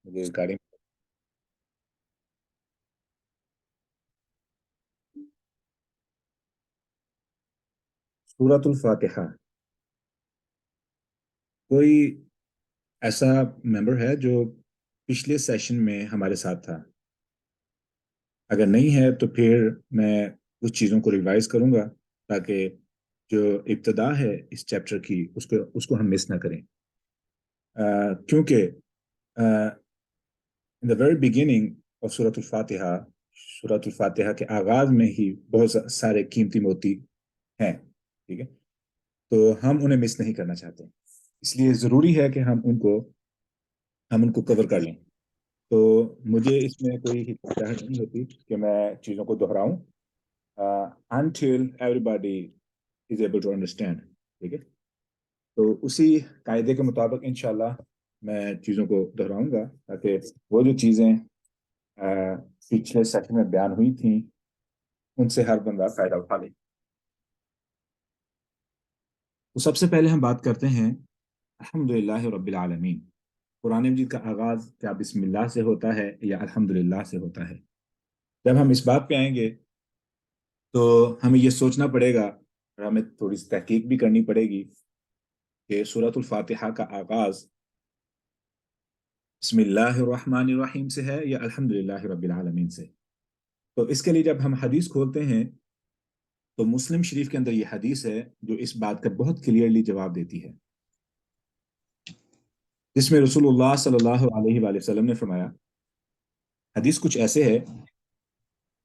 مجھے اس گاڑی سورۃ الفاتحہ، کوئی ایسا ممبر ہے جو پچھلے سیشن میں ہمارے ساتھ تھا؟ اگر نہیں ہے تو پھر میں کچھ چیزوں کو ریوائز کروں گا تاکہ جو ابتدا ہے اس چیپٹر کی اس کو ہم مس نہ کریں، کیونکہ ان دا ویری بگننگ آف سورۃ الفاتحہ، سورۃ الفاتحہ کے آغاز میں ہی بہت سارے قیمتی موتی ہیں، ٹھیک ہے؟ تو ہم انہیں مس نہیں کرنا چاہتے، اس لیے ضروری ہے کہ ہم ان کو کور کر لیں۔ تو مجھے اس میں کوئی ہچکچاہٹ نہیں ہوتی کہ میں چیزوں کو دہراؤں until everybody is able to understand، ٹھیک ہے؟ تو اسی قاعدے کے مطابق انشاءاللہ میں چیزوں کو دہراؤں گا تاکہ وہ جو چیزیں پچھلے سیشن میں بیان ہوئی تھیں ان سے ہر بندہ فائدہ اٹھا لے۔ تو سب سے پہلے ہم بات کرتے ہیں الحمدللہ رب العالمین۔ قرآن مجید کا آغاز کیا بسم اللہ سے ہوتا ہے یا الحمدللہ سے ہوتا ہے؟ جب ہم اس بات پہ آئیں گے تو ہمیں یہ سوچنا پڑے گا اور ہمیں تھوڑی سی تحقیق بھی کرنی پڑے گی کہ سورۃ الفاتحہ کا آغاز بسم اللہ الرحمن الرحیم سے ہے یا الحمدللہ رب العالمین سے۔ تو اس کے لیے جب ہم حدیث کھولتے ہیں تو مسلم شریف کے اندر یہ حدیث ہے جو اس بات کا بہت کلیئرلی جواب دیتی ہے، جس میں رسول اللہ صلی اللہ علیہ وآلہ وسلم نے فرمایا، حدیث کچھ ایسے ہے،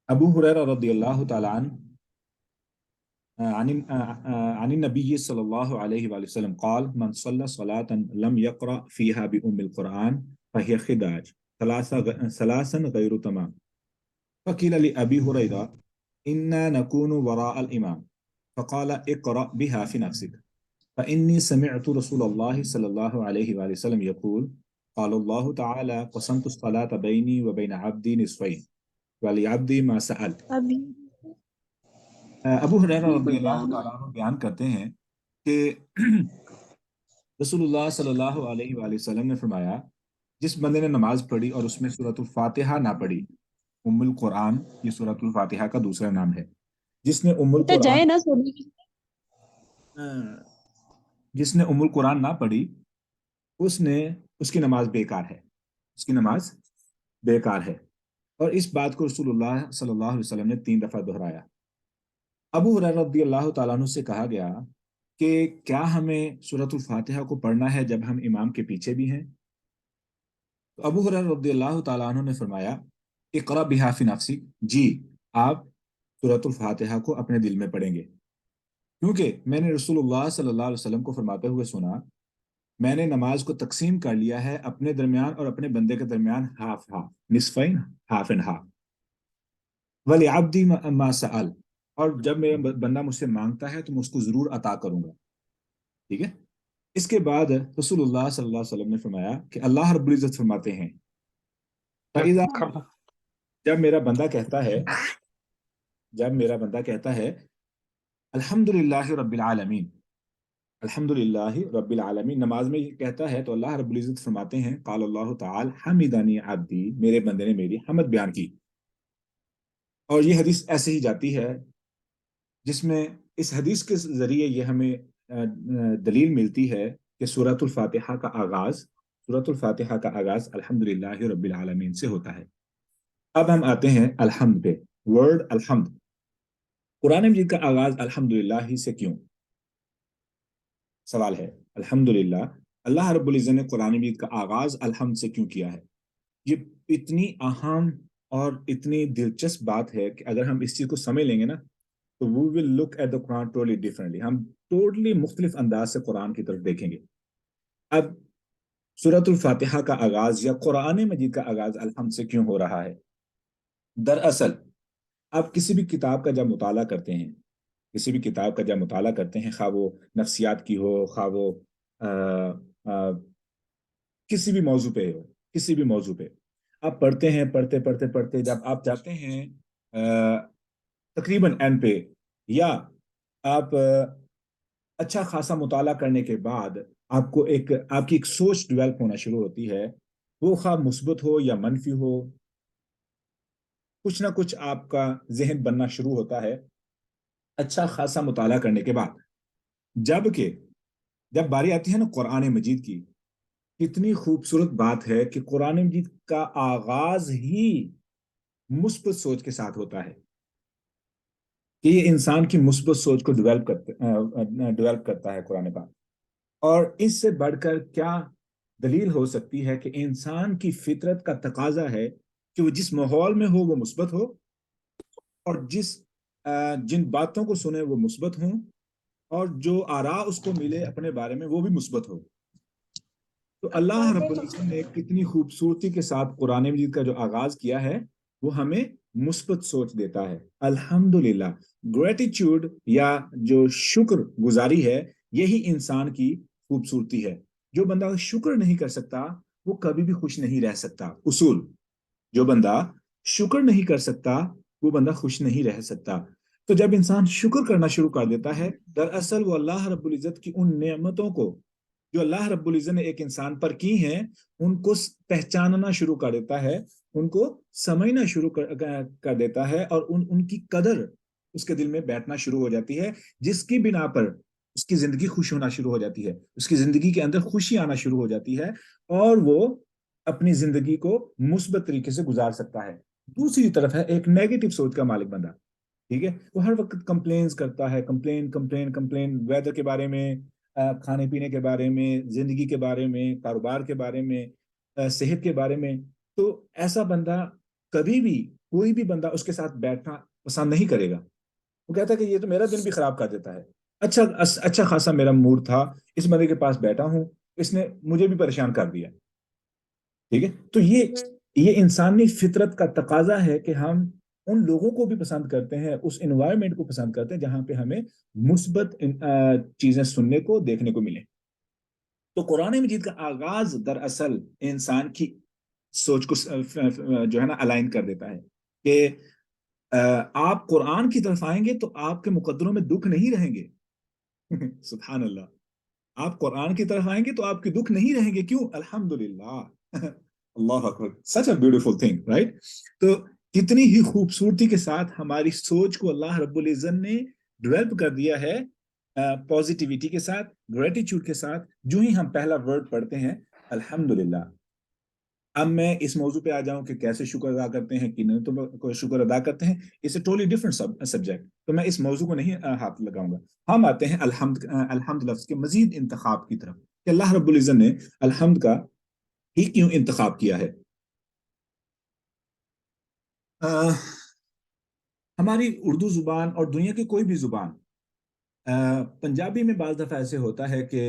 ابو ہریرہ رضی اللہ تعالیٰ عنہ عن النبي صلى الله عليه وآله وسلم قال من صلى صلاة لم يقرأ فيها بأم القرآن فهي خداج ثلاثا غير تمام، فقيل لأبي هريرة إنا نكون وراء الإمام فقال اقرأ بها في نفسك فإني سمعت رسول الله صلى الله عليه وآله وسلم يقول قال الله تعالى قسمت الصلاة بيني وبين عبدي نصفين ولعبدي ما سأل۔ ابھی ابو ہریرہ بھی رضی کوئی اللہ بیان تعالیٰ عنہ بیان کرتے ہیں کہ رسول اللہ صلی اللہ علیہ وآلہ وسلم نے فرمایا، جس بندے نے نماز پڑھی اور اس میں سورۃ الفاتحہ نہ پڑھی، ام القرآن یہ سورۃ الفاتحہ کا دوسرا نام ہے، جس نے ام بیٹا القرآن جائے نا سونے کی۔ جس نے ام القرآن نہ پڑھی اس کی نماز بیکار ہے، اس کی نماز بیکار ہے، اور اس بات کو رسول اللہ صلی اللہ علیہ وسلم نے 3 دفعہ دہرایا۔ ابو ہریرہ رضی اللہ تعالیٰ عنہ سے کہا گیا کہ کیا ہمیں سورۃ الفاتحہ کو پڑھنا ہے جب ہم امام کے پیچھے بھی ہیں؟ تو ابو ہریرہ رضی اللہ تعالیٰ عنہ نے فرمایا، اقرأ بہا فی نفسک، جی آپ سورۃ الفاتحہ کو اپنے دل میں پڑھیں گے، کیونکہ میں نے رسول اللہ صلی اللہ علیہ وسلم کو فرماتے ہوئے سنا، میں نے نماز کو تقسیم کر لیا ہے اپنے درمیان اور اپنے بندے کے درمیان ہاف ہاف، نصفین، ہاف اینڈ ہاف، وَلِعَبْدِي مَا سَأَلَ، اور جب میرا بندہ مجھ سے مانگتا ہے تو میں اس کو ضرور عطا کروں گا، ٹھیک ہے؟ اس کے بعد رسول اللہ صلی اللہ علیہ وسلم نے فرمایا کہ اللہ رب العزت فرماتے ہیں، فَإِذَا، جب میرا بندہ کہتا ہے الحمد للہ رب العالمین، الحمد للہ رب العالمین، نماز میں یہ کہتا ہے تو اللہ رب العزت فرماتے ہیں قال اللہ تعالی حمیدانی عبدی، میرے بندے نے میری حمد بیان کی۔ اور یہ حدیث ایسے ہی جاتی ہے جس میں اس حدیث کے ذریعے یہ ہمیں دلیل ملتی ہے کہ سورۃ الفاتحہ کا آغاز الحمد للہ رب العالمین سے ہوتا ہے۔ اب ہم آتے ہیں الحمد پہ، ورڈ الحمد، قرآن مجید کا آغاز الحمد للہ ہی سے کیوں؟ سوال ہے، الحمد للہ، اللہ رب العزت نے قرآن مجید کا آغاز الحمد سے کیوں کیا ہے؟ یہ اتنی اہم اور اتنی دلچسپ بات ہے کہ اگر ہم اس چیز کو سمجھ لیں گے نا تو we will look at the Quran totally differently، ہم ٹوٹلی مختلف انداز سے قرآن کی طرف دیکھیں گے۔ اب سورۃ الفاتحہ کا آغاز یا قرآن مجید کا آغاز الحمد سے کیوں ہو رہا ہے؟ دراصل آپ کسی بھی کتاب کا جب مطالعہ کرتے ہیں، خواہ وہ نفسیات کی ہو، خواہ وہ کسی بھی موضوع پہ آپ پڑھتے ہیں، پڑھتے جب آپ جاتے ہیں تقریباً این پہ، یا آپ اچھا خاصا مطالعہ کرنے کے بعد آپ کی ایک سوچ ڈیولپ ہونا شروع ہوتی ہے وہ خواہ مثبت ہو یا منفی ہو، کچھ نہ کچھ آپ کا ذہن بننا شروع ہوتا ہے اچھا خاصا مطالعہ کرنے کے بعد. جبکہ جب باری آتی ہے نا قرآن مجید کی، کتنی خوبصورت بات ہے کہ قرآن مجید کا آغاز ہی مثبت سوچ کے ساتھ ہوتا ہے کہ یہ انسان کی مثبت سوچ کو ڈیولپ کرتا ہے قرآن پاک. اور اس سے بڑھ کر کیا دلیل ہو سکتی ہے کہ انسان کی فطرت کا تقاضا ہے کہ وہ جس ماحول میں ہو وہ مثبت ہو، اور جن باتوں کو سنے وہ مثبت ہوں، اور جو آراء اس کو ملے اپنے بارے میں وہ بھی مثبت ہو. تو اللہ رب العزت نے کتنی خوبصورتی کے ساتھ قرآن مجید کا جو آغاز کیا ہے وہ ہمیں مثبت سوچ دیتا ہے. الحمدللہ، گریٹیچیوڈ یا جو شکر گزاری ہے یہی انسان کی خوبصورتی ہے. جو بندہ شکر نہیں کر سکتا وہ کبھی بھی خوش نہیں رہ سکتا. اصول، جو بندہ شکر نہیں کر سکتا وہ بندہ خوش نہیں رہ سکتا. تو جب انسان شکر کرنا شروع کر دیتا ہے، دراصل وہ اللہ رب العزت کی ان نعمتوں کو جو اللہ رب العزت نے ایک انسان پر کی ہیں ان کو پہچاننا شروع کر دیتا ہے، ان کو سمجھنا شروع کر دیتا ہے، اور ان کی قدر اس کے دل میں بیٹھنا شروع ہو جاتی ہے، جس کی بنا پر اس کی زندگی خوش ہونا شروع ہو جاتی ہے، اس کی زندگی کے اندر خوشی آنا شروع ہو جاتی ہے، اور وہ اپنی زندگی کو مثبت طریقے سے گزار سکتا ہے. دوسری طرف ہے ایک نیگیٹو سوچ کا مالک بندہ، ٹھیک ہے، وہ ہر وقت کمپلینز کرتا ہے، کمپلین ویدر کے بارے میں، کھانے پینے کے بارے میں، زندگی کے بارے میں، کاروبار کے بارے میں، صحت کے بارے میں. تو ایسا بندہ کبھی بھی کوئی بھی بندہ اس کے ساتھ بیٹھنا پسند نہیں کرے گا. وہ کہتا ہے کہ یہ تو میرا دن بھی خراب کر دیتا ہے. اچھا خاصا میرا موڈ تھا، اس بندے کے پاس بیٹھا ہوں، اس نے مجھے بھی پریشان کر دیا. ٹھیک ہے، تو یہ انسانی فطرت کا تقاضا ہے کہ ہم ان لوگوں کو بھی پسند کرتے ہیں، اس انوائرمنٹ کو پسند کرتے ہیں جہاں پہ ہمیں مثبت چیزیں سننے کو دیکھنے کو ملے. تو قرآن مجید کا آغاز دراصل انسان کی سوچ کو جو ہے نا الائن کر دیتا ہے کہ آپ قرآن کی طرف آئیں گے تو آپ کے مقدروں میں دکھ نہیں رہیں گے. سبحان اللہ، آپ قرآن کی طرف آئیں گے تو آپ کے دکھ نہیں رہیں گے. کیوں؟ الحمدللہ. اللہ اکبر، سچ اے بیوٹیفل تھنگ، رائٹ؟ تو کتنی ہی خوبصورتی کے ساتھ ہماری سوچ کو اللہ رب العزت نے ڈیولپ کر دیا ہے، پازیٹیویٹی کے ساتھ، گریٹیچیوڈ کے ساتھ. جو ہی ہم پہلا ورڈ پڑھتے ہیں الحمدللہ. اب میں اس موضوع پہ آ جاؤں کہ کیسے شکر ادا کرتے ہیں کہ نہیں تو شکر ادا کرتے ہیں، اس ٹوٹلی ڈفرنٹ سبجیکٹ، تو میں اس موضوع کو نہیں ہاتھ لگاؤں گا. ہم آتے ہیں الحمد لفظ کے مزید انتخاب کی طرف کہ اللہ رب العزت نے الحمد کا ہی کیوں انتخاب کیا ہے. ہماری اردو زبان اور دنیا کی کوئی بھی زبان، پنجابی میں بعض دفعہ ایسے ہوتا ہے کہ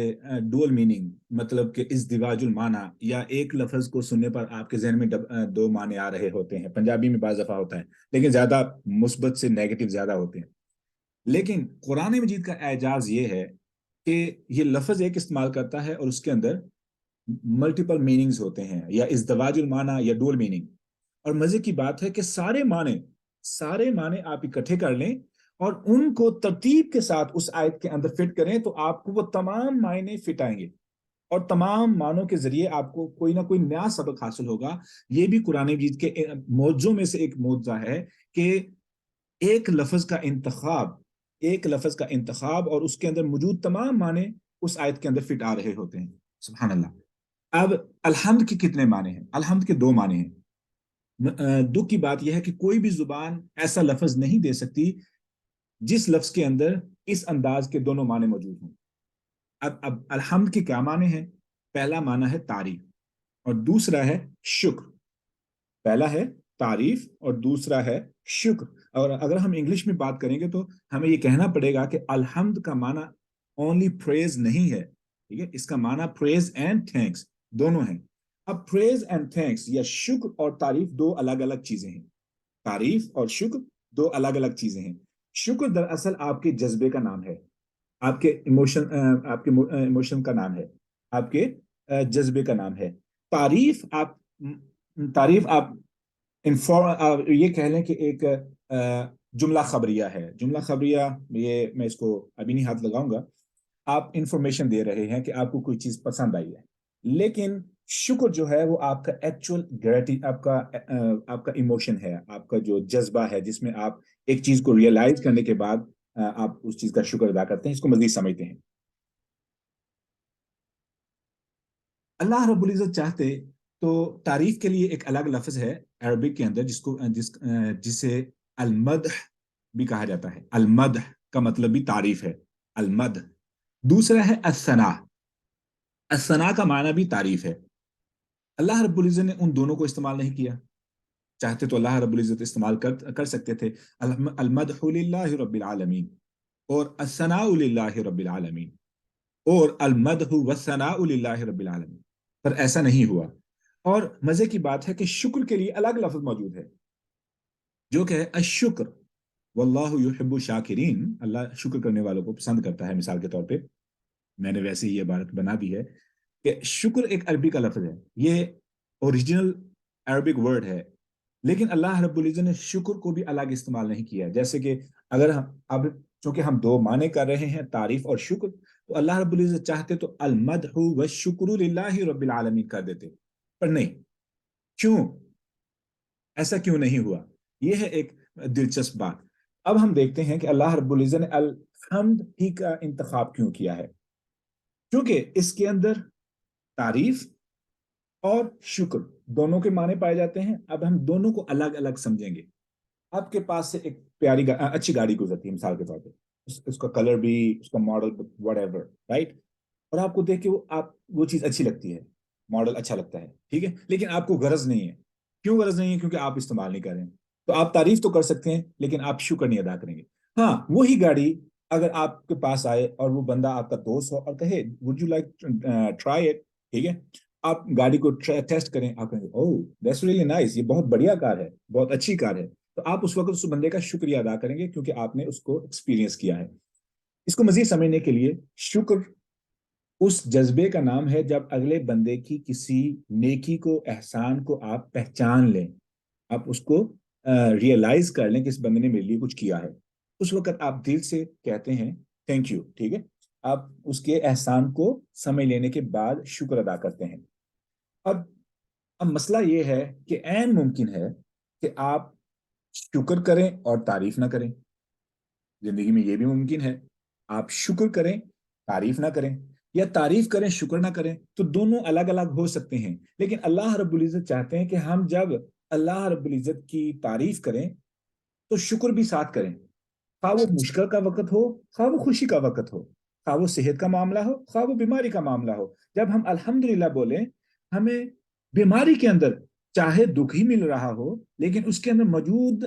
ڈول میننگ، مطلب کہ ازدواج المعنی، یا ایک لفظ کو سننے پر آپ کے ذہن میں دو معنی آ رہے ہوتے ہیں. پنجابی میں بعض دفعہ ہوتا ہے لیکن زیادہ مثبت سے نیگیٹو زیادہ ہوتے ہیں. لیکن قرآن مجید کا اعجاز یہ ہے کہ یہ لفظ ایک استعمال کرتا ہے اور اس کے اندر ملٹیپل میننگز ہوتے ہیں، یا ازدواج المعنی یا ڈول میننگ. اور مزے کی بات ہے کہ سارے معنی آپ اکٹھے کر لیں اور ان کو ترتیب کے ساتھ اس آیت کے اندر فٹ کریں تو آپ کو وہ تمام معنی فٹ آئیں گے، اور تمام معنوں کے ذریعے آپ کو کوئی نہ کوئی نیا سبق حاصل ہوگا. یہ بھی قرآن مجید کے معجزوں میں سے ایک معجزہ ہے کہ ایک لفظ کا انتخاب اور اس کے اندر موجود تمام معنی اس آیت کے اندر فٹ آ رہے ہوتے ہیں. سبحان اللہ. اب الحمد کے کتنے معنی ہیں؟ الحمد کے دو معنی ہیں. دکھ کی بات یہ ہے کہ کوئی بھی زبان ایسا لفظ نہیں دے سکتی جس لفظ کے اندر اس انداز کے دونوں معنی موجود ہوں. اب الحمد کے کیا معنی ہیں؟ پہلا معنی ہے تعریف اور دوسرا ہے شکر. پہلا ہے تعریف اور دوسرا ہے شکر. اور اگر ہم انگلش میں بات کریں گے تو ہمیں یہ کہنا پڑے گا کہ الحمد کا معنی اونلی پریز نہیں ہے، ٹھیک ہے، اس کا معنی پریز اینڈ تھینکس دونوں ہیں. اب پریز اینڈ تھینکس یا شکر اور تعریف دو الگ الگ چیزیں ہیں. تعریف اور شکر دو الگ الگ چیزیں ہیں. شکر دراصل آپ کے جذبے کا نام ہے، آپ کے ایموشن کا نام ہے، آپ کے جذبے کا نام ہے. تعریف آپ یہ کہہ لیں کہ ایک جملہ خبریہ ہے. جملہ خبریہ، یہ میں اس کو ابھی نہیں ہاتھ لگاؤں گا. آپ انفارمیشن دے رہے ہیں کہ آپ کو کوئی چیز پسند آئی ہے، لیکن شکر جو ہے وہ آپ کا ایکچوئل گریٹی آپ کا ایموشن ہے، آپ کا جو جذبہ ہے جس میں آپ ایک چیز کو ریئلائز کرنے کے بعد آپ اس چیز کا شکر ادا کرتے ہیں، اس کو مزید سمجھتے ہیں۔ اللہ رب العزت چاہتے تو تعریف کے لیے ایک الگ لفظ ہے عربک کے اندر جسے المدح بھی کہا جاتا ہے۔ المدح کا مطلب بھی تعریف ہے، المدح۔ دوسرا ہے الثناء، الثناء کا معنی بھی تعریف ہے۔ اللہ رب العزت نے ان دونوں کو استعمال نہیں کیا، چاہتے تو اللہ رب العزت استعمال کر سکتے تھے المدح للہ رب العالمین اور الثناء للہ رب العالمین اور المدح والثناء للہ رب العالمین، پر ایسا نہیں ہوا۔ اور مزے کی بات ہے کہ شکر کے لیے الگ لفظ موجود ہے جو کہ ہے الشکر، واللہ یحب الشاکرین، اللہ شکر کرنے والوں کو پسند کرتا ہے۔ مثال کے طور پہ میں نے ویسے ہی یہ عبارت بنا دی ہے کہ شکر ایک عربی کا لفظ ہے، یہ اوریجنل عربک ورڈ ہے، لیکن اللہ رب العزت نے شکر کو بھی الگ استعمال نہیں کیا۔ جیسے کہ اگر اب چونکہ ہم دو معنی کر رہے ہیں تعریف اور شکر، تو اللہ رب العزت چاہتے تو المدح والشکر للہ رب العالمین کر دیتے، پر نہیں۔ کیوں ایسا کیوں نہیں ہوا؟ یہ ہے ایک دلچسپ بات۔ اب ہم دیکھتے ہیں کہ اللہ رب العزت نے الحمد ہی کا انتخاب کیوں کیا ہے، کیونکہ اس کے اندر تعریف اور شکر دونوں کے معنی پائے جاتے ہیں۔ اب ہم دونوں کو الگ الگ سمجھیں گے۔ آپ کے پاس سے ایک اچھی گاڑی گزرتی ہے مثال کے طور پہ، اس کا کلر بھی، اس کا ماڈل وٹ ایور، رائٹ، اور آپ کو دیکھ کے وہ چیز اچھی لگتی ہے، ماڈل اچھا لگتا ہے، ٹھیک ہے، لیکن آپ کو غرض نہیں ہے۔ کیوں غرض نہیں ہے؟ کیونکہ آپ استعمال نہیں کر رہے ہیں۔ تو آپ تعریف تو کر سکتے ہیں لیکن آپ شکر نہیں ادا کریں گے۔ ہاں، وہی گاڑی اگر آپ کے پاس آئے اور وہ بندہ آپ کا دوست ہو اور کہے would you like try it, ٹھیک ہے، آپ گاڑی کو ٹیسٹ کریں، آپ کہیں گے اوہ دیٹس ریئلی نائس، یہ بہت بڑھیا کار ہے، بہت اچھی کار ہے، تو آپ اس وقت اس بندے کا شکریہ ادا کریں گے کیونکہ آپ نے اس کو ایکسپیرینس کیا ہے۔ اس کو مزید سمجھنے کے لیے، شکر اس جذبے کا نام ہے جب اگلے بندے کی کسی نیکی کو، احسان کو آپ پہچان لیں، آپ اس کو ریئلائز کر لیں کہ اس بندے نے میرے لیے کچھ کیا ہے، اس وقت آپ دل سے کہتے ہیں تھینک یو، ٹھیک ہے، آپ اس کے احسان کو سمجھ لینے کے بعد شکر ادا کرتے ہیں۔ اب مسئلہ یہ ہے کہ عین ممکن ہے کہ آپ شکر کریں اور تعریف نہ کریں، زندگی میں یہ بھی ممکن ہے آپ شکر کریں تعریف نہ کریں، یا تعریف کریں شکر نہ کریں، تو دونوں الگ الگ ہو سکتے ہیں۔ لیکن اللہ رب العزت چاہتے ہیں کہ ہم جب اللہ رب العزت کی تعریف کریں تو شکر بھی ساتھ کریں، خواہ وہ مشکل کا وقت ہو، خواہ وہ خوشی کا وقت ہو، خواہ وہ صحت کا معاملہ ہو، خواہ وہ بیماری کا معاملہ ہو۔ جب ہم الحمدللہ بولیں، ہمیں بیماری کے اندر چاہے دکھ ہی مل رہا ہو لیکن اس کے اندر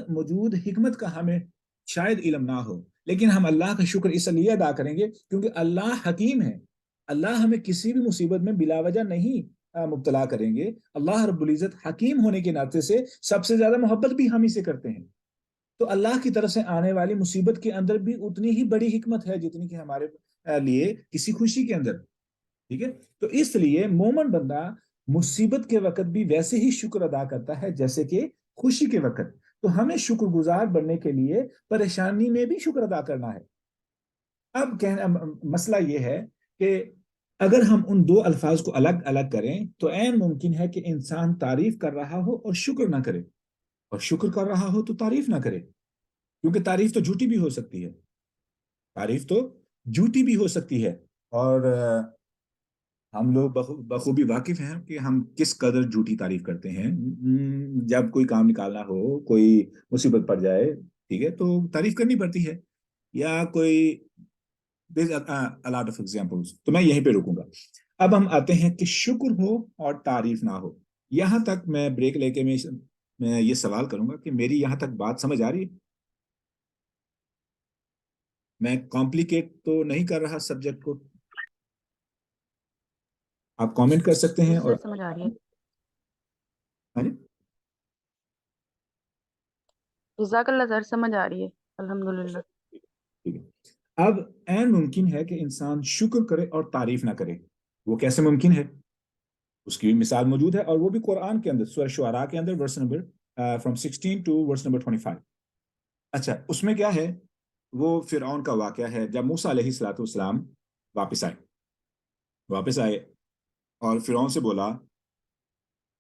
موجود حکمت کا ہمیں شاید علم نہ ہو، لیکن ہم اللہ کا شکر اس لیے ادا کریں گے کیونکہ اللہ حکیم ہے، اللہ ہمیں کسی بھی مصیبت میں بلا وجہ نہیں مبتلا کریں گے۔ اللہ رب العزت حکیم ہونے کے ناطے سے سب سے زیادہ محبت بھی ہم ہی سے کرتے ہیں، تو اللہ کی طرف سے آنے والی مصیبت کے اندر بھی اتنی ہی بڑی حکمت ہے جتنی کہ ہمارے لیے کسی خوشی کے اندر، ٹھیک ہے۔ تو اس لیے مومن بندہ مصیبت کے وقت بھی ویسے ہی شکر ادا کرتا ہے جیسے کہ خوشی کے وقت۔ تو ہمیں شکر گزار بننے کے لیے پریشانی میں بھی شکر ادا کرنا ہے۔ اب مسئلہ یہ ہے کہ اگر ہم ان دو الفاظ کو الگ الگ کریں تو عین ممکن ہے کہ انسان تعریف کر رہا ہو اور شکر نہ کرے، اور شکر کر رہا ہو تو تعریف نہ کرے، کیونکہ تعریف تو جھوٹی بھی ہو سکتی ہے، تعریف تو جھوٹی بھی ہو سکتی ہے، اور ہم لوگ بخوبی واقف ہیں کہ ہم کس قدر جھوٹی تعریف کرتے ہیں۔ جب کوئی کام نکالنا ہو، کوئی مصیبت پڑ جائے، ٹھیک ہے، تو تعریف کرنی پڑتی ہے، یا کوئی lot of examples، تو میں یہیں پہ رکوں گا۔ اب ہم آتے ہیں کہ شکر ہو اور تعریف نہ ہو۔ یہاں تک میں بریک لے کے میں یہ سوال کروں گا کہ میری یہاں تک بات سمجھ آ رہی ہے؟ میں کمپلیکیٹ تو نہیں کر رہا سبجیکٹ کو؟ آپ کامنٹ کر سکتے ہیں اور سمجھ آ رہی ہے۔ جزاک اللہ سر، سمجھ آ رہی ہے الحمدللہ۔ ٹھیک ہے۔ اب عین ممکن ہے کہ انسان شکر کرے اور تعریف نہ کرے، وہ کیسے ممکن ہے؟ اس کی بھی مثال موجود ہے، اور وہ بھی قرآن کے اندر، سورہ شعراء کے اندر verse number from 16 to verse number 25۔ اچھا، اس میں کیا ہے؟ وہ فرعون کا واقعہ ہے جب موسیٰ علیہ السلام واپس آئے اور فرعون سے بولا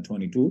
22,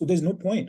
so there's no point।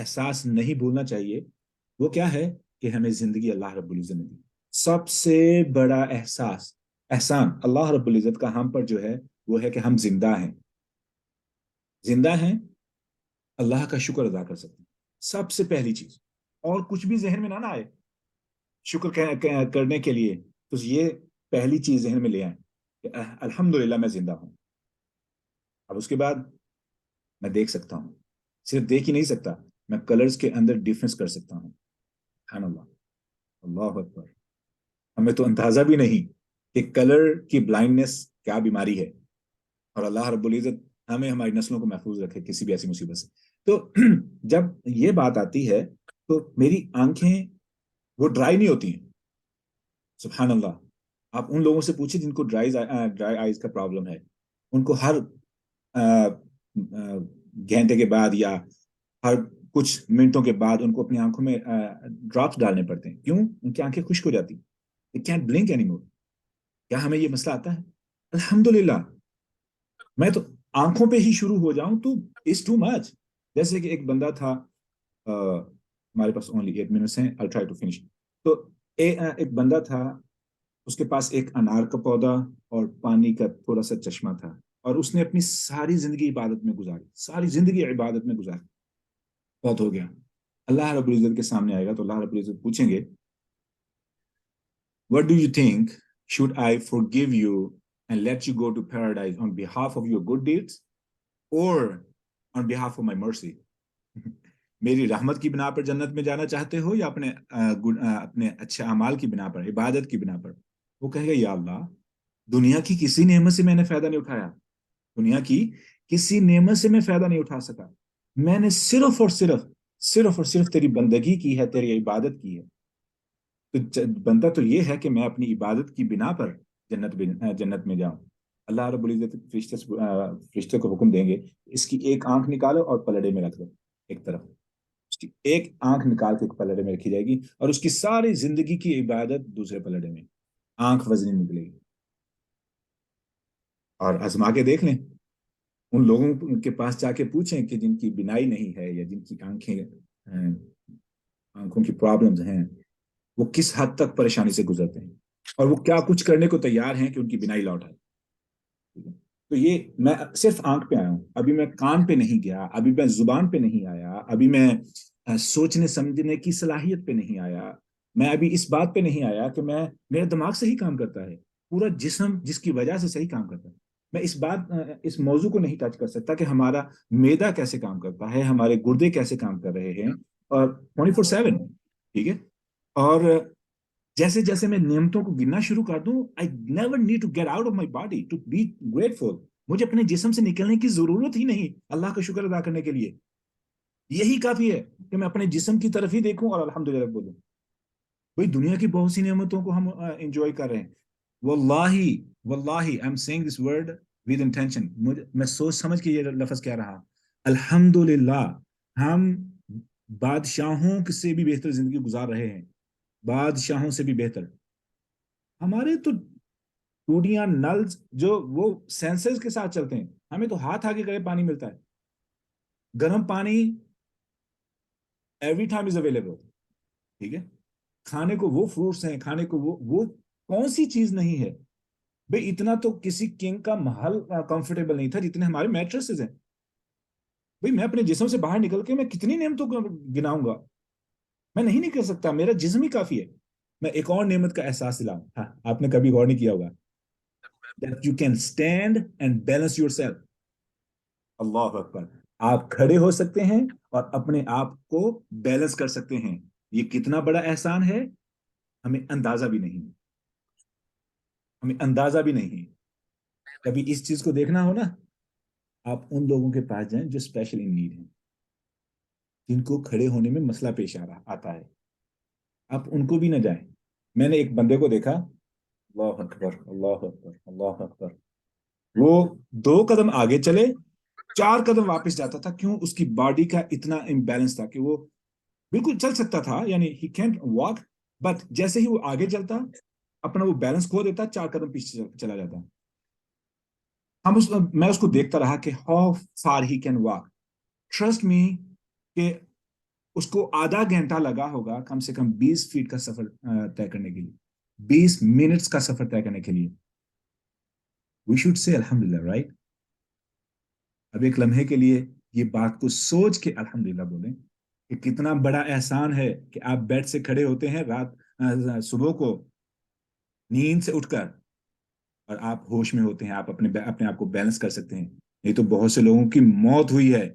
احساس نہیں بھولنا چاہیے، وہ کیا ہے کہ ہمیں زندگی اللہ رب العزت نے دی. سب سے بڑا احسان اللہ رب العزت کا ہم پر جو ہے وہ ہے کہ ہم زندہ ہیں. زندہ ہیں، اللہ کا شکر ادا کر سکتے ہیں. سب سے پہلی چیز، اور کچھ بھی ذہن میں نہ آئے شکر کرنے کے لیے، تو یہ پہلی چیز ذہن میں لے آئیں کہ الحمدللہ میں زندہ ہوں. اب اس کے بعد میں دیکھ سکتا ہوں، صرف دیکھ ہی نہیں سکتا، میں کلرز کے اندر ڈفرنس کر سکتا ہوں. سبحان اللہ، اللہ اکبر. ہمیں تو اندازہ بھی نہیں کہ کلر کی بلائنڈنس کیا بیماری ہے، اور اللہ رب العزت ہمیں ہماری نسلوں کو محفوظ رکھے کسی بھی ایسی مصیبت سے. تو جب یہ بات آتی ہے تو میری آنکھیں وہ ڈرائی نہیں ہوتی ہیں. سبحان اللہ. آپ ان لوگوں سے پوچھیں جن کو ڈرائی آئیز کا پرابلم ہے، ان کو ہر گھنٹے کے بعد یا ہر کچھ منٹوں کے بعد ان کو اپنی آنکھوں میں ڈراپس ڈالنے پڑتے ہیں. کیوں؟ ان کی آنکھیں خشک ہو جاتی ہیں. They can't blink anymore. کیا ہمیں یہ مسئلہ آتا ہے؟ الحمدللہ. میں تو آنکھوں پہ ہی شروع ہو جاؤں تو it's too much. جیسے کہ ایک بندہ تھا، ہمارے پاس only 8 minutes ہیں. I'll try to finish. تو ایک بندہ تھا، اس کے پاس ایک انار کا پودا اور پانی کا تھوڑا سا چشمہ تھا، اور اس نے اپنی ساری زندگی عبادت میں گزاری، ساری زندگی عبادت میں گزاری. بہت ہو گیا. اللہ رب العزت کے سامنے آئے گا تو اللہ رب العزت پوچھیں گے What do you think? Should I forgive you and let you go to paradise on behalf of your good deeds or on behalf of my mercy? میری رحمت کی بنا پر جنت میں جانا چاہتے ہو یا اپنے اچھے اعمال کی بنا پر، عبادت کی بنا پر؟ وہ کہے گا یا اللہ، دنیا کی کسی نعمت سے میں نے فائدہ نہیں اٹھایا، دنیا کی کسی نعمت سے میں فائدہ نہیں اٹھا سکا. میں نے صرف اور صرف تیری بندگی کی ہے، تیری عبادت کی ہے. تو بنتا تو یہ ہے کہ میں اپنی عبادت کی بنا پر جنت میں جاؤں. اللہ رب العزت فرشتے کو حکم دیں گے، اس کی ایک آنکھ نکالو اور پلڑے میں رکھ دو ایک طرف. اس کی ایک آنکھ نکال کے ایک پلڑے میں رکھی جائے گی، اور اس کی ساری زندگی کی عبادت دوسرے پلڑے میں. آنکھ وزنی نکلے گی. اور آزما کے دیکھ لیں، ان لوگوں کے پاس جا کے پوچھیں کہ جن کی بینائی نہیں ہے یا جن کی آنکھوں کی پرابلمز ہیں، وہ کس حد تک پریشانی سے گزرتے ہیں، اور وہ کیا کچھ کرنے کو تیار ہیں کہ ان کی بینائی لوٹ آئے. تو یہ میں صرف آنکھ پہ آیا ہوں، ابھی میں کان پہ نہیں گیا، ابھی میں زبان پہ نہیں آیا، ابھی میں سوچنے سمجھنے کی صلاحیت پہ نہیں آیا، میں ابھی اس بات پہ نہیں آیا کہ میرا دماغ صحیح کام کرتا ہے، پورا جسم جس کی وجہ سے صحیح کام کرتا ہے. میں اس موضوع کو نہیں ٹچ کر سکتا کہ ہمارا معدہ کیسے کام کرتا ہے، ہمارے گردے کیسے کام کر رہے ہیں، اور 24/7. ٹھیک ہے. اور جیسے جیسے میں نعمتوں کو گننا شروع کر دوں، I never need to get out of my body to be grateful. مجھے اپنے جسم سے نکلنے کی ضرورت ہی نہیں اللہ کا شکر ادا کرنے کے لیے. یہی کافی ہے کہ میں اپنے جسم کی طرف ہی دیکھوں اور الحمدللہ بولوں. بھئی دنیا کی بہت سی نعمتوں کو ہم انجوائے کر رہے ہیں. واللہ I'm saying this word with intention. میں سوچ سمجھ کے یہ لفظ کہہ رہا. الحمدللہ ہم بادشاہوں سے بھی بہتر زندگی گزار رہے ہیں، بادشاہوں سے بھی بہتر. ہمارے تو ٹوٹیاں نل جو وہ سینسرز کے ساتھ چلتے ہیں، ہمیں تو ہاتھ آگے کرے پانی ملتا ہے. گرم پانی ایوری ٹائم از اویلیبل. ٹھیک ہے. کھانے کو وہ فروٹس ہیں، کھانے کو وہ کون سی چیز نہیں ہے بھئی. اتنا تو کسی کنگ کا محل کمفرٹیبل نہیں تھا جتنے ہمارے میٹریسز ہیں. بھئی میں اپنے جسم سے باہر نکل کے میں کتنی نعمتوں کو گناؤں گا؟ میں نہیں کر سکتا، میرا جسم ہی کافی ہے. میں ایک اور نعمت کا احساس دلاؤں. ہاں، آپ نے کبھی غور نہیں کیا ہوگا that you can stand and balance yourself. اللہ اکبر. آپ کھڑے ہو سکتے ہیں اور اپنے آپ کو بیلنس کر سکتے ہیں. یہ کتنا بڑا احسان ہے، ہمیں اندازہ بھی نہیں. ہمیں اندازہ بھی نہیں. کبھی اس چیز کو دیکھنا ہو نا، آپ ان لوگوں کے پاس جائیں جو اسپیشل ان نیڈ ہیں، جن کو کھڑے ہونے میں مسئلہ پیش آتا ہے. آپ ان کو بھی نہ جائیں. میں نے ایک بندے کو دیکھا، اللہ اکبر اللہ اکبر اللہ اکبر. وہ 2 قدم آگے چلے، 4 قدم واپس جاتا تھا. کیوں؟ اس کی باڈی کا اتنا امبیلنس تھا کہ وہ بالکل چل سکتا تھا، یعنی he can't walk, but جیسے ہی وہ آگے چلتا اپنا وہ بیلنس کھو دیتا، 4 قدم پیچھے چلا جاتا. میں اس کو دیکھتا رہا کہ how far he can walk. Trust me کہ اس کو آدھا گھنٹہ لگا ہوگا کم سے کم 20 فیٹ کا سفر طے کرنے کے لیے, 20 منٹس کا سفر طے کرنے کے لیے. وی شوڈ سے الحمدللہ, رائٹ. اب ایک لمحے کے لیے یہ بات کو سوچ کے الحمدللہ بولیں کہ کتنا بڑا احسان ہے کہ آپ بیڈ سے کھڑے ہوتے ہیں رات صبح کو نیند سے اٹھ کر, اور آپ ہوش میں ہوتے ہیں, آپ اپنے آپ کو بیلنس کر سکتے ہیں. نہیں تو بہت سے لوگوں کی موت ہوئی ہے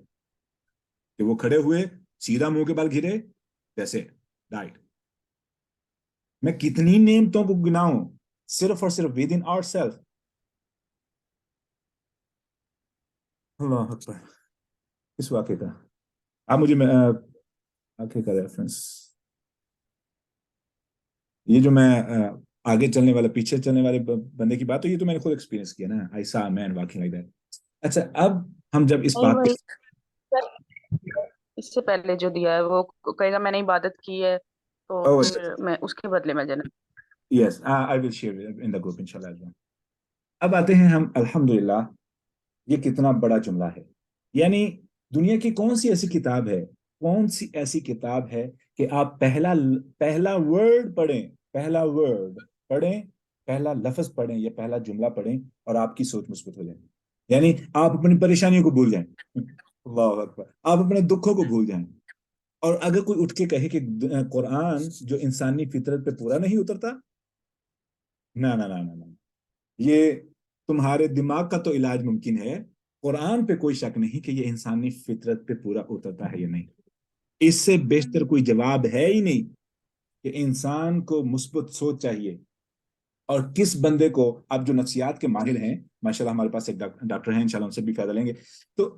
کہ وہ کھڑے ہوئے سیدھا منہ کے بل گرے, جیسے ڈائٹ. میں کتنی نعمتوں کو گناؤں صرف اور صرف ود ان آور سیلف. اللہ اکبر. اس واقعے کا آپ مجھے واقعے کا ریفرنس, یہ جو میں آگے چلنے والا پیچھے چلنے والے بندے کی بات, تو یہ تو میں نے خود ایکسپیرینس کیا نا. آئی سا مین واکنگ لائک دیٹ. اچھا, اب ہم جب اس نہیں بات وہی پہ, اس سے پہلے جو دیا ہے وہ کہے گا میں نے عبادت کی ہے تو oh, پھر میں اس کے بدلے میں جنت. yes, I will share it in the group inshallah as well. اب آتے ہیں ہم الحمدللہ, یہ کتنا بڑا جملہ ہے. یعنی دنیا کی کون سی ایسی کتاب ہے, کون سی ایسی کتاب ہے کہ آپ پہلا ورڈ پڑھیں, پہلا ورڈ پڑھیں, پہلا لفظ پڑھیں یا پہلا جملہ پڑھیں اور آپ کی سوچ مثبت ہو جائے. یعنی آپ اپنی پریشانیوں کو بھول جائیں. اللہ اکبر. آپ اپنے دکھوں کو بھول جائیں. اور اگر کوئی اٹھ کے کہے کہ قرآن جو انسانی فطرت پہ پورا نہیں اترتا, نہ نہ نہ نہ, یہ تمہارے دماغ کا تو علاج ممکن ہے, قرآن پہ کوئی شک نہیں کہ یہ انسانی فطرت پہ پورا اترتا ہے یا نہیں. اس سے بہتر کوئی جواب ہے ہی نہیں کہ انسان کو مثبت سوچ چاہیے. اور کس بندے کو, اب جو نفسیات کے ماہر ہیں ماشاءاللہ ہمارے پاس ایک ڈاکٹر ہیں, انشاءاللہ ان سے بھی فائدہ لیں گے. تو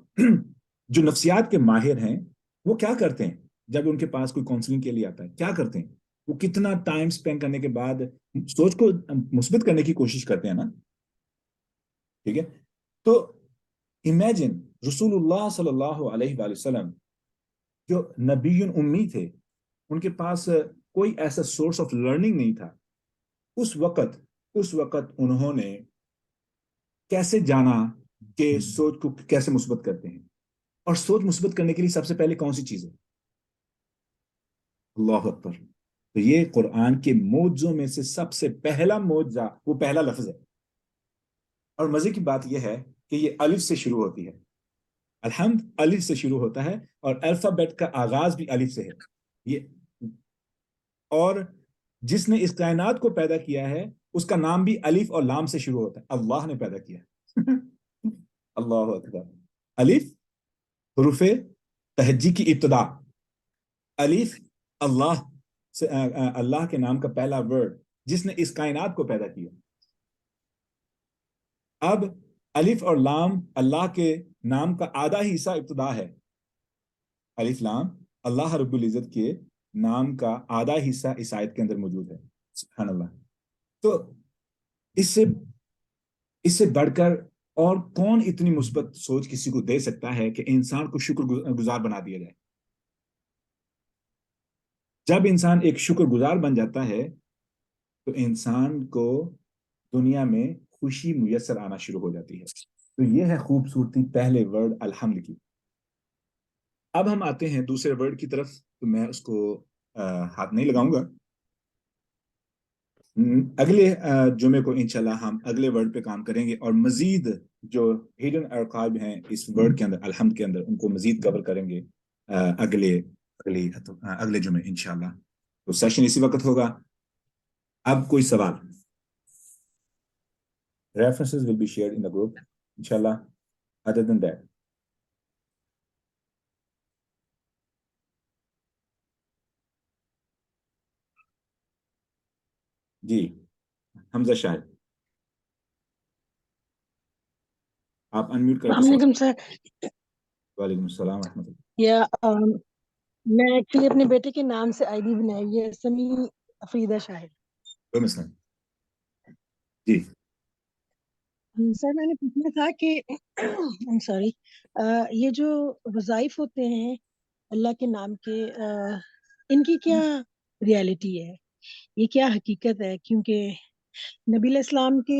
جو نفسیات کے ماہر ہیں وہ کیا کرتے ہیں جب ان کے پاس کوئی کاؤنسلنگ کے لیے آتا ہے, کیا کرتے ہیں وہ, کتنا ٹائم سپینڈ کرنے کے بعد سوچ کو مثبت کرنے کی کوشش کرتے ہیں نا. ٹھیک ہے, تو امیجن رسول اللہ صلی اللہ علیہ وآلہ وسلم جو نبی امی تھے, ان کے پاس کوئی ایسا سورس آف لرننگ نہیں تھا. اس وقت انہوں نے کیسے جانا کہ سوچ کو کیسے مثبت کرتے ہیں. اور سوچ مثبت کرنے کے لیے سب سے پہلے کون سی چیز ہے؟ اللہ اکبر. تو یہ قرآن کے معجزوں میں سے سب سے پہلا معجزہ, وہ پہلا لفظ ہے. اور مزے کی بات یہ ہے کہ یہ الف سے شروع ہوتی ہے. الحمد الف سے شروع ہوتا ہے, اور الفابیٹ کا آغاز بھی الف سے ہے. یہ, اور جس نے اس کائنات کو پیدا کیا ہے اس کا نام بھی الف اور لام سے شروع ہوتا ہے. اللہ نے پیدا کیا. اللہ اکبر. الف حروف تہجی کی ابتدا. الف اللہ سے, اللہ کے نام کا پہلا ورڈ جس نے اس کائنات کو پیدا کیا. اب الف اور لام اللہ کے نام کا آدھا ہی حصہ ابتدا ہے. الف لام اللہ رب العزت کے نام کا آدھا حصہ اس آیت کے اندر موجود ہے. سبحان اللہ. تو اس سے بڑھ کر اور کون اتنی مثبت سوچ کسی کو دے سکتا ہے کہ انسان کو شکر گزار بنا دیا جائے. جب انسان ایک شکر گزار بن جاتا ہے تو انسان کو دنیا میں خوشی میسر آنا شروع ہو جاتی ہے. تو یہ ہے خوبصورتی پہلے ورڈ الحمد کی. اب ہم آتے ہیں دوسرے ورڈ کی طرف, تو میں اس کو ہاتھ نہیں لگاؤں گا. اگلے جمعے کو انشاءاللہ ہم اگلے ورڈ پہ کام کریں گے, اور مزید جو ہیڈن ارقاب ہیں اس ورڈ کے اندر الحمد کے اندر, ان کو مزید کور کریں گے اگلے جمعے انشاءاللہ. تو سیشن اسی وقت ہوگا. اب کوئی سوال؟ References will be shared in the group inshallah. Other than that, جی حمزہ شاہد, آپ انمیوٹ کر کے السلام علیکم سر. وعلیکم السلام ورحمۃ اللہ. یا میں ایکچولی اپنے بیٹے کے نام سے آئی ڈی بنائی ہوئی ہے, سمی افریدہ شاہد. کوئی مسئلہ نہیں. جی سر میں نے پوچھنا تھا کہ سوری, یہ جو وظائف ہوتے ہیں اللہ کے نام کے, ان کی کیا ریالٹی ہے, یہ کیا حقیقت ہے؟ کیونکہ نبی علیہ السلام کے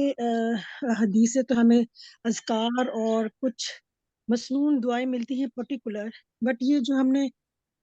حدیث سے تو ہمیں اذکار اور کچھ مسنون دعائیں ملتی ہیں پرٹیکولر, بٹ یہ جو ہم نے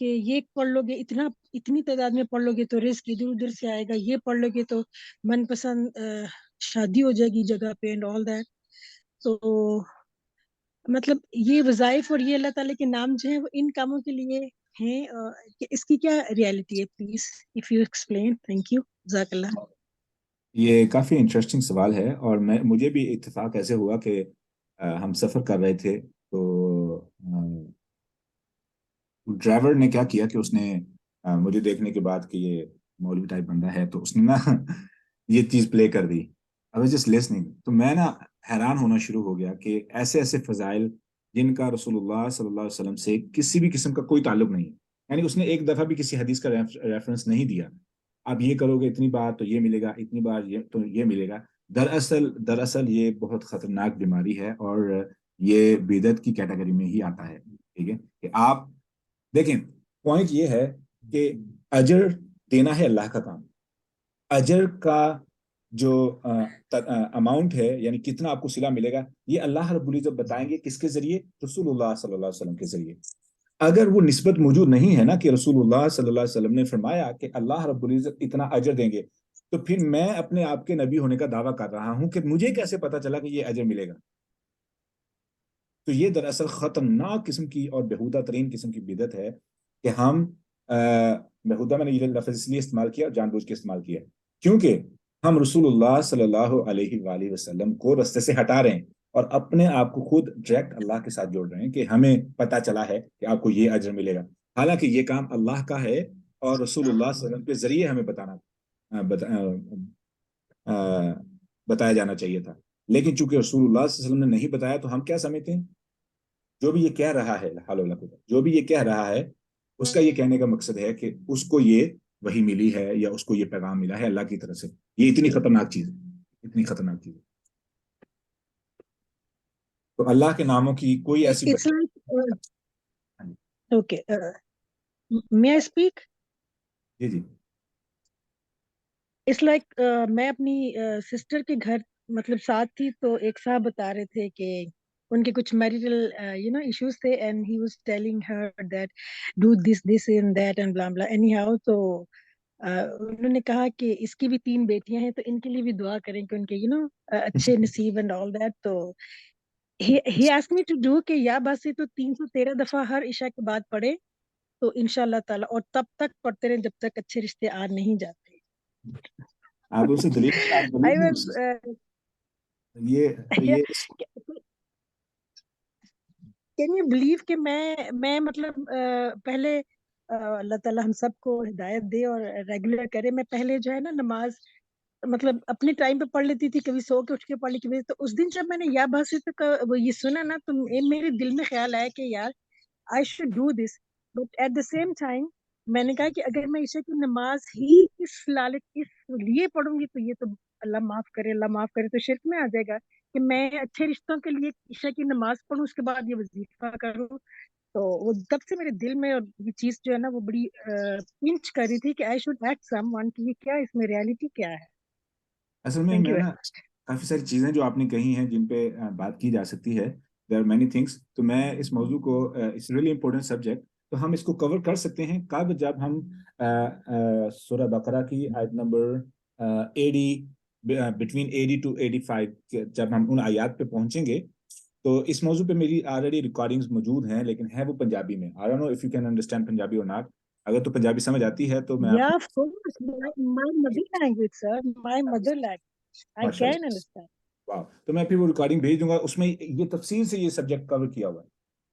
کہ یہ پڑھ لو گے اتنی تعداد میں پڑھ لو گے تو رزق ادھر ادھر سے آئے گا، یہ پڑھ لو گے تو من پسند شادی ہو جائے گی جگہ پہ اینڈ آل دیٹ. تو مطلب یہ وظائف اور یہ اللہ تعالیٰ کے نام جو ہیں وہ ان کاموں کے لیے ہیں، کہ اس کی کیا ریالٹی ہے؟ Please if you explain. Thank you, جزاک اللہ. یہ کافی انٹرسٹنگ سوال ہے، اور مجھے بھی اتفاق ایسے ہوا کہ ہم سفر کر رہے تھے، تو ڈرائیور نے کیا کیا کہ اس نے مجھے دیکھنے کے بعد کہ یہ مولوی ٹائپ بندہ ہے، تو اس نے نا یہ چیز پلے کر دی. I was just listening. تو میں نا حیران ہونا شروع ہو گیا کہ ایسے ایسے فضائل جن کا رسول اللہ صلی اللہ علیہ وسلم سے کسی بھی قسم کا کوئی تعلق نہیں، یعنی اس نے ایک دفعہ بھی کسی حدیث کا ریفرنس نہیں دیا. آپ یہ کرو گے اتنی بار تو یہ ملے گا، اتنی بار یہ تو یہ ملے گا. دراصل یہ بہت خطرناک بیماری ہے، اور یہ بدعت کی کیٹیگری میں ہی آتا ہے. ٹھیک ہے، کہ آپ دیکھیں، پوائنٹ یہ ہے کہ اجر دینا ہے اللہ کا کام. اجر کا جو اماؤنٹ ہے، یعنی کتنا آپ کو صلہ ملے گا، یہ اللہ رب العزت بتائیں گے. کس کے ذریعے؟ رسول اللہ صلی اللہ علیہ وسلم کے ذریعے. اگر وہ نسبت موجود نہیں ہے نا کہ رسول اللہ صلی اللہ علیہ وسلم نے فرمایا کہ اللہ رب العزت اتنا اجر دیں گے، تو پھر میں اپنے آپ کے نبی ہونے کا دعویٰ کر رہا ہوں کہ مجھے کیسے پتا چلا کہ یہ اجر ملے گا؟ تو یہ دراصل خطرناک قسم کی اور بےہودہ ترین قسم کی بدعت ہے کہ ہم بےہودہ، میں نے یہ لفظ اس لیے استعمال کیا، جان بوجھ کے استعمال کیا، کیونکہ ہم رسول اللہ صلی اللہ علیہ وآلہ وسلم کو رستے سے ہٹا رہے ہیں، اور اپنے آپ کو خود ڈائریکٹ اللہ کے ساتھ جوڑ رہے ہیں کہ ہمیں پتا چلا ہے کہ آپ کو یہ اجر ملے گا. حالانکہ یہ کام اللہ کا ہے، اور رسول اللہ صلی اللہ علیہ وسلم کے ذریعے ہمیں بتایا جانا چاہیے تھا. لیکن چونکہ رسول اللہ صلی اللہ علیہ وسلم نے نہیں بتایا، تو ہم کیا سمجھتے ہیں؟ جو بھی یہ کہہ رہا ہے، جو بھی یہ کہہ رہا ہے، اس کا یہ کہنے کا مقصد ہے کہ اس کو یہ وحی ملی ہے، یا اس کو یہ پیغام ملا ہے اللہ کی طرف سے. یہ اتنی خطرناک چیز ہے، اتنی خطرناک چیز ہے. تو اللہ کے ناموں کی کوئی ایسی It's like, okay, may I speak? G G. It's like, میں اپنی سسٹر کے گھر مطلب ساتھ تھی، تو ایک صاحب بتا رہے تھے کہ ان کے کچھ میریٹل ایشوز تھے، and he was telling Hare that do this and that and blah بلا اینی ہاؤ. تو انہوں نے کہا کہ اس کی بھی 3 بیٹیاں ہیں، تو ان کے لیے بھی دعا کریں کہ ان کے اچھے نصیب اینڈ آل دیٹ. تو he asked me to do کہ یا بس سے تو 313 دفعہ ہر عشاء کے بعد پڑھے تو انشاءاللہ تعالیٰ، اور تب تک پڑھتے رہیں جب تک اچھے رشتے آ نہیں جاتے. آپ اسے I was, یہ can you believe کہ میں مطلب پہلے اللہ تعالیٰ ہم سب کو ہدایت دے اور ریگولر کرے. میں پہلے جو ہے نا نماز مطلب اپنے ٹائم پہ پڑھ لیتی تھی، کبھی سو کے اٹھ کے پڑھ لی کبھی. تو اس دن جب میں نے یا باسط کا وہ یہ سنا نا، تو میرے دل میں خیال آیا کہ یار I should do this. But at the same time میں نے کہا کہ اگر میں عشاء کی نماز ہی اس لیے پڑھوں گی تو یہ تو اللہ معاف کرے تو شرک میں آ جائے گا کہ میں اچھے رشتوں کے لیے عشاء کی نماز پڑھوں، اس کے بعد یہ وظیفہ کروں. تو وہ تب سے میرے دل میں اور یہ چیز جو ہے نا وہ بڑی پنچ کر رہی تھی کہ I should eat someone کہ یہ کیا اس میں ریالٹی کیا ہے. اصل میں نا کافی ساری چیزیں جو آپ نے کہی ہیں جن پہ بات کی جا سکتی ہے. there are many things. تو میں اس موضوع کو it's really important subject، تو ہم اس کو کور کر سکتے ہیں کب؟ جب ہم سورہ بقرہ کی آیت نمبر 80 between 80 to 85 جب ہم ان آیات پہ پہنچیں گے. تو اس موضوع پہ میری آلریڈی ریکارڈنگز موجود ہیں، لیکن ہے وہ پنجابی میں. I don't know if you can understand Punjabi or not. اگر تو پنجابی سمجھ آتی ہے تو میں Yeah, of course. My mother language, sir. My mother language. I can understand. واو. تو میں پھر وہ ریکارڈنگ بھیج دوں گا، اس میں یہ تفصیل سے یہ سبجیکٹ کور کیا ہوا ہے.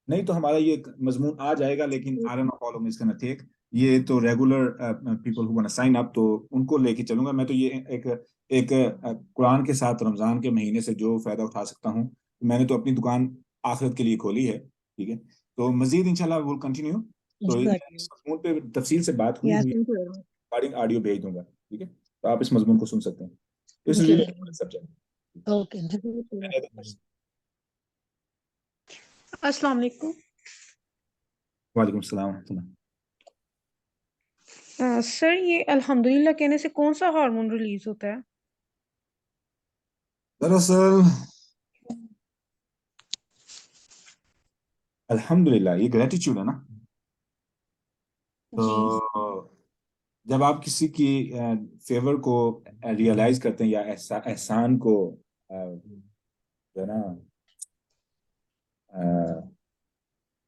نہیں تو ہمارا یہ مضمون آ جائے گا، لیکن I don't know how long it's gonna take. یہ تو regular people who wanna sign up، تو ان کو لے کے چلوں گا. میں تو یہ ایک قرآن کے ساتھ رمضان کے مہینے سے جو فائدہ اٹھا سکتا ہوں، میں نے تو اپنی دکان آخرت کے لیے کھولی ہے. ٹھیک ہے، تو مزید انشاءاللہ we'll continue. تو اس مضمون پہ تفصیل سے بات ہوئی ریکارڈنگ آڈیو بھیج دوں گا. ٹھیک ہے، تو آپ اس مضمون کو سن سکتے ہیں. This is really important subject. Okay. السلام علیکم. وعلیکم السلام ورحمۃ اللہ. سر یہ الحمدللہ کہنے سے کون سا ہارمون ریلیز ہوتا ہے؟ دراصل الحمدللہ یہ گریٹیچیوڈ ہے نا. جی تو جب آپ کسی کی فیور کو ریئلائز کرتے ہیں یا احسان کو جو ہے نا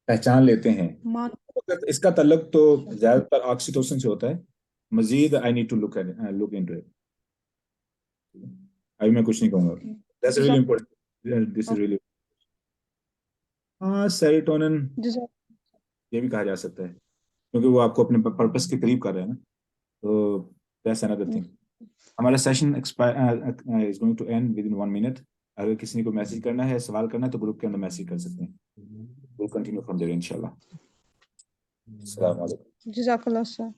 پہچان لیتے ہیں, مان اس کا تعلق تو زیادہ تر آکسیٹوسن سے ہوتا ہے. مزید I need to look into it. ابھی میں کچھ نہیں کہوں گا. That's really important. This is really سیروٹونن یہ بھی کہا جا سکتا ہے کیونکہ وہ آپ کو اپنے پرپس کے قریب کر رہے ہیں نا. تو that's another thing. ہمارا session is going to end within 1 minute. اگر کسی کو میسج کرنا ہے, سوال کرنا ہے تو گروپ کے اندر میسج کر سکتے ہیں. We'll continue from there انشاءاللہ. السلام علیکم. جزاک اللہ خیر.